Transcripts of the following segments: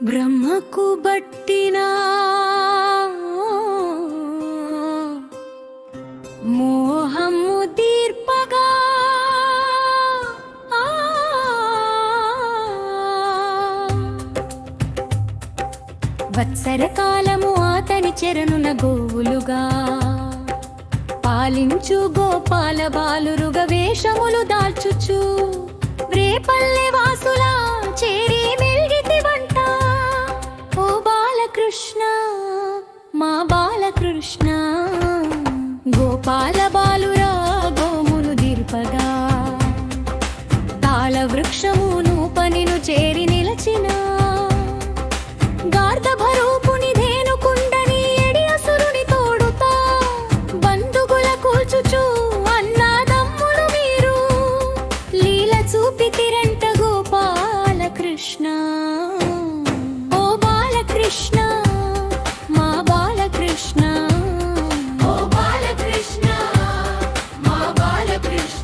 బ్రహ్మకు బట్టిన మోహము తీర్పగా వత్సర కాలము అతని చెరనున గోవులుగా పాలించు గోపాల బాలురుగ వేషములు దాల్చుచు రేపల్లె వాసులా చేరి మెల్గితి వంట. ఓ బాలకృష్ణ మా బాలకృష్ణ, గోపాల బాలురా గోమును దీర్పగా తాళ వృక్షమును పనిను చేరి నిలచిన గార్ధభరూపుని ధేనుకుండని ఎడి అసురుని తోడుతా బంధుగుల కూల్చుచు అన్నాదమ్ములు మీరు లీల చూపితిరంట గోపాల కృష్ణ. ఓ బాలకృష్ణ మా బాలకృష్ణ, ఓ బాలకృష్ణ మా బాలకృష్ణ.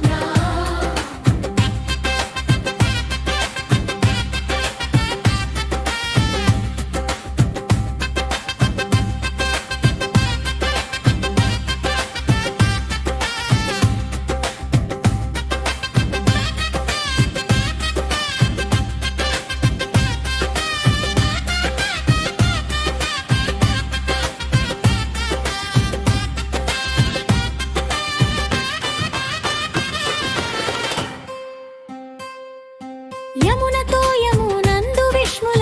యమునతో యమునందు విష్ణుల